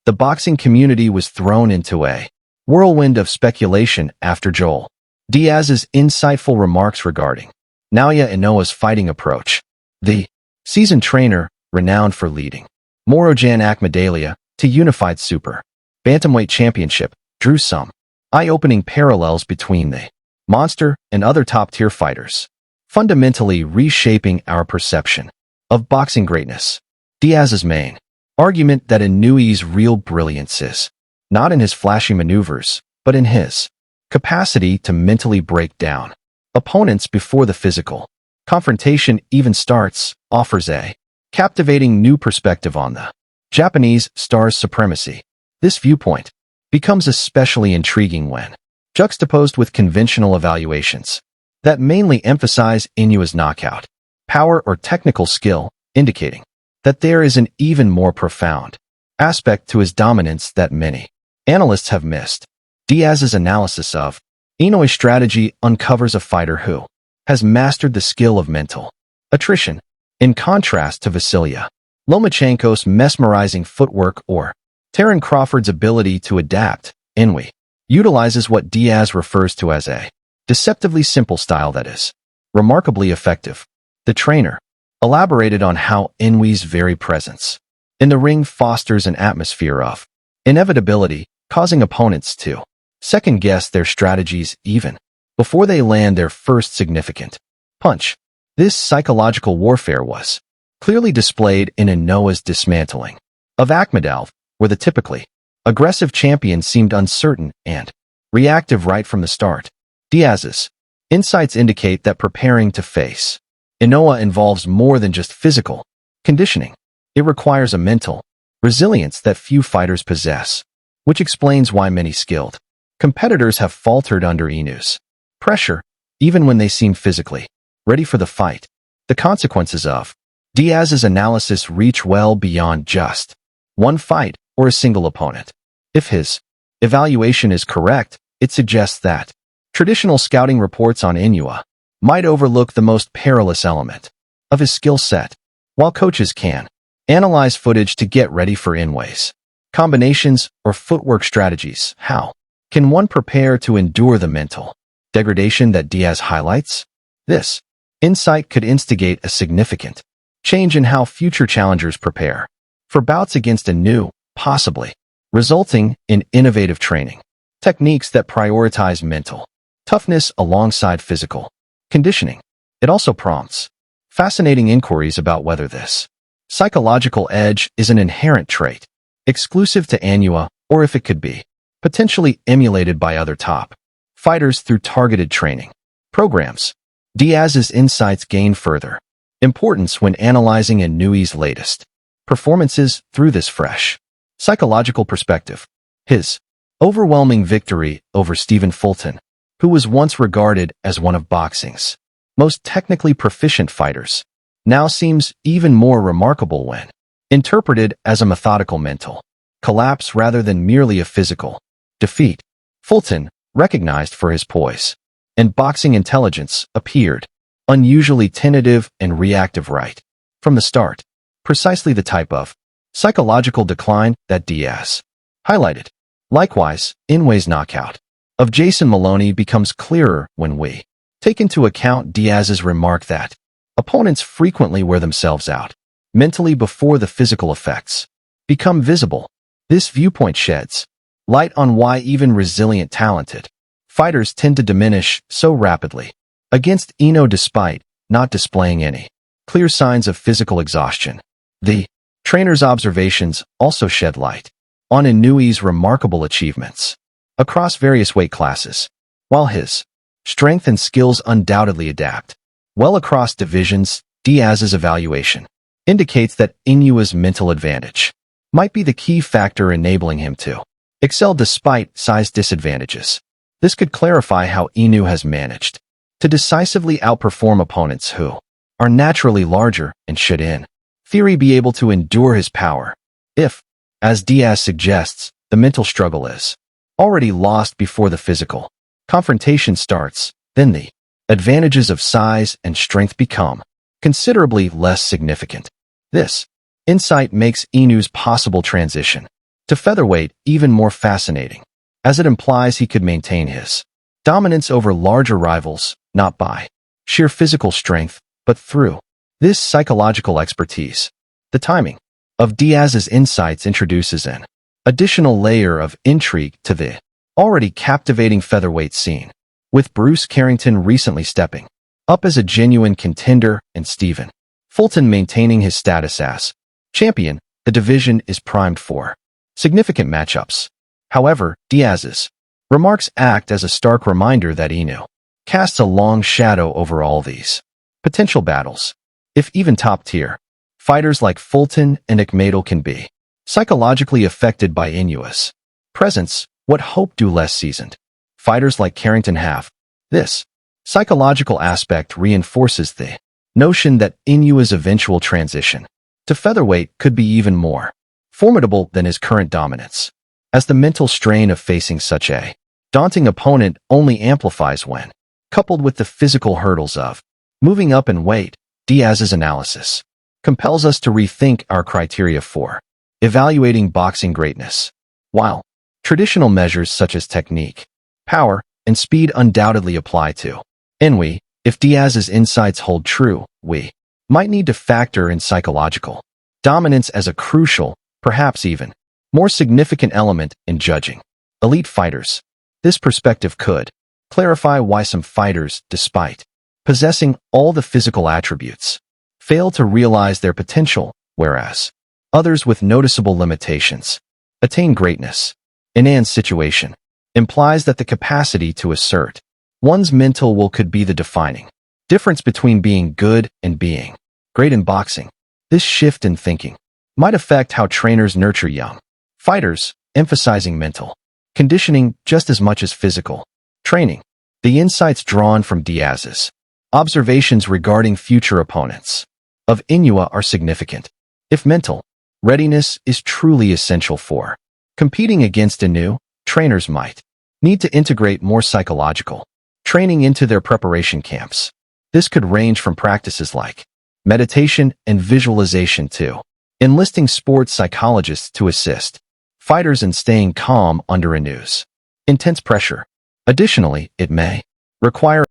the boxing community was thrown into a whirlwind of speculation after Joel Diaz's insightful remarks regarding Naoya Inoue's fighting approach. The seasoned trainer, renowned for leading Morojan Akhmadaliev to unified super bantamweight championship, drew some eye-opening parallels between the monster and other top-tier fighters, fundamentally reshaping our perception of boxing greatness. Diaz's main argument that Inoue's real brilliance is not in his flashy maneuvers, but in his capacity to mentally break down opponents before the physical confrontation even starts, offers a captivating new perspective on the Japanese star's supremacy. This viewpoint becomes especially intriguing when juxtaposed with conventional evaluations that mainly emphasize Inoue's knockout power or technical skill, indicating that there is an even more profound aspect to his dominance that many analysts have missed. Diaz's analysis of Inoue's strategy uncovers a fighter who has mastered the skill of mental attrition, in contrast to Vasilia Lomachenko's mesmerizing footwork or Terence Crawford's ability to adapt. Inoue utilizes what Diaz refers to as a deceptively simple style that is remarkably effective. The trainer elaborated on how Inoue's very presence in the ring fosters an atmosphere of inevitability, causing opponents to second-guess their strategies even before they land their first significant punch. This psychological warfare was clearly displayed in Inoue's dismantling of Akhmadaliev, where the typically aggressive champion seemed uncertain and reactive right from the start. Diaz's insights indicate that preparing to face Inoue involves more than just physical conditioning. It requires a mental resilience that few fighters possess, which explains why many skilled competitors have faltered under Inoue's pressure, even when they seem physically ready for the fight. The consequences of Diaz's analysis reach well beyond just one fight or a single opponent. If his evaluation is correct, it suggests that traditional scouting reports on Inoue might overlook the most perilous element of his skill set. While coaches can analyze footage to get ready for Inoue's combinations or footwork strategies, how can one prepare to endure the mental degradation that Diaz highlights? This insight could instigate a significant change in how future challengers prepare for bouts against Inoue, possibly resulting in innovative training techniques that prioritize mental toughness alongside physical conditioning. It also prompts fascinating inquiries about whether this psychological edge is an inherent trait exclusive to Inoue or if it could be potentially emulated by other top fighters through targeted training programs. Diaz's insights gain further importance when analyzing Inoue's latest performances through this fresh psychological perspective. His overwhelming victory over Stephen Fulton, who was once regarded as one of boxing's most technically proficient fighters, now seems even more remarkable when interpreted as a methodical mental collapse rather than merely a physical defeat. Fulton, recognized for his poise and boxing intelligence, appeared unusually tentative and reactive right from the start, precisely the type of psychological decline that Diaz highlighted. Likewise, Inoue's knockout of Jason Maloney becomes clearer when we take into account Diaz's remark that opponents frequently wear themselves out mentally before the physical effects become visible. This viewpoint sheds light on why even resilient, talented fighters tend to diminish so rapidly against Inoue despite not displaying any clear signs of physical exhaustion. The trainer's observations also shed light on Inoue's remarkable achievements across various weight classes. While his strength and skills undoubtedly adapt well across divisions, Diaz's evaluation indicates that Inoue's mental advantage might be the key factor enabling him to excel despite size disadvantages. This could clarify how Inoue has managed to decisively outperform opponents who are naturally larger and should, in theory, be able to endure his power. If, as Diaz suggests, the mental struggle is already lost before the physical confrontation starts, then the advantages of size and strength become considerably less significant. This insight makes Inoue's possible transition To featherweight, even more fascinating, as it implies he could maintain his dominance over larger rivals, not by sheer physical strength, but through this psychological expertise. The timing of Diaz's insights introduces an additional layer of intrigue to the already captivating featherweight scene, with Bruce Carrington recently stepping up as a genuine contender and Stephen Fulton maintaining his status as champion. The division is primed for significant matchups. However, Diaz's remarks act as a stark reminder that Inoue casts a long shadow over all these potential battles. If even top-tier fighters like Fulton and Akhmadaliev can be psychologically affected by Inoue's presence, what hope do less seasoned fighters like Carrington have? This psychological aspect reinforces the notion that Inoue's eventual transition to featherweight could be even more formidable than his current dominance, as the mental strain of facing such a daunting opponent only amplifies when coupled with the physical hurdles of moving up in weight. Diaz's analysis compels us to rethink our criteria for evaluating boxing greatness. While traditional measures such as technique, power, and speed undoubtedly apply to Inoue, if Diaz's insights hold true, we might need to factor in psychological dominance as a crucial, perhaps even more significant element in judging elite fighters. This perspective could clarify why some fighters, despite possessing all the physical attributes, fail to realize their potential, whereas others with noticeable limitations attain greatness. Inoue's situation implies that the capacity to assert one's mental will could be the defining difference between being good and being great in boxing. This shift in thinking might affect how trainers nurture young fighters, emphasizing mental conditioning just as much as physical training. The insights drawn from Diaz's observations regarding future opponents of Inoue are significant. If mental readiness is truly essential for competing against Inoue, trainers might need to integrate more psychological training into their preparation camps. This could range from practices like meditation and visualization to enlisting sports psychologists to assist fighters in staying calm under Inoue's intense pressure. Additionally, it may require